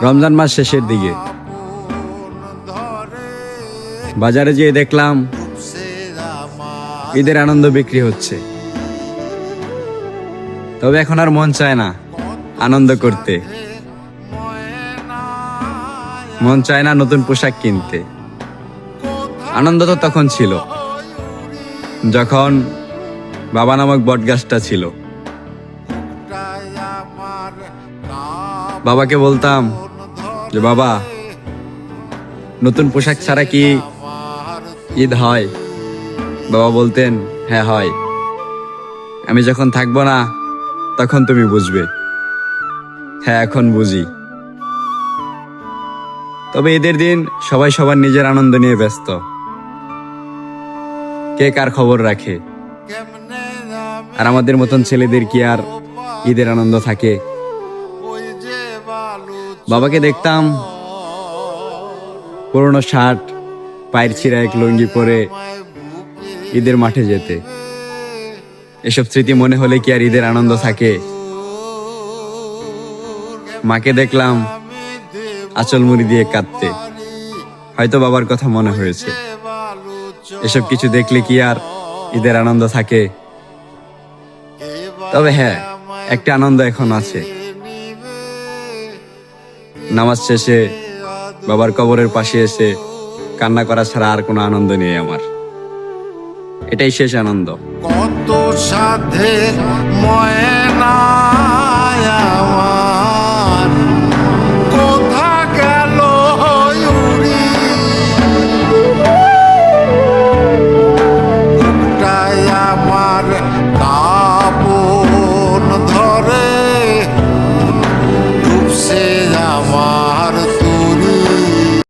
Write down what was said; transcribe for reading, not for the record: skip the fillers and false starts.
রমজান মাস শেষের দিকে বাজারে যেয়ে দেখলাম ঈদের আনন্দ বিক্রি হচ্ছে। তবে এখন আর মন চায় না আনন্দ করতে, মন চায় না নতুন পোশাক কিনতে। আনন্দ তো তখন ছিল যখন বাবা নামক বটগাছটা ছিল। বাবাকে বলতাম যে বাবা, নতুন পোশাক ছাড়া কি ঈদ হয়? বাবা বলতেন হ্যাঁ হয়, আমি যখন থাকবো না তখন তুমি বুঝবে। হ্যাঁ, এখন বুঝি। তবে ঈদের দিন সবাই সবার নিজের আনন্দ নিয়ে ব্যস্ত। কে কার খবর রাখে, আর আমাদের মতন ছেলেদের কি আর ঈদের আনন্দ থাকে? বাবাকে দেখতাম পুরনো শার্ট, পায়ের ছিঁড়া এক লুঙ্গি পরে ঈদের মাঠে যেতে। এসব স্মৃতি মনে হলে কি আর ঈদের আনন্দ থাকে? মাকে দেখলাম আঁচল মুড়ি দিয়ে কাঁদতে, হয়তো বাবার কথা মনে হয়েছে। এসব কিছু দেখলে কি আর ঈদের আনন্দ থাকে? তবে হ্যাঁ, একটা আনন্দ এখন আছে। নামাজ শেষে বাবার কবরের পাশে এসে কান্না করা ছাড়া আর কোনো আনন্দ নেই আমার। এটাই শেষ আনন্দ। কত সাধের ময়না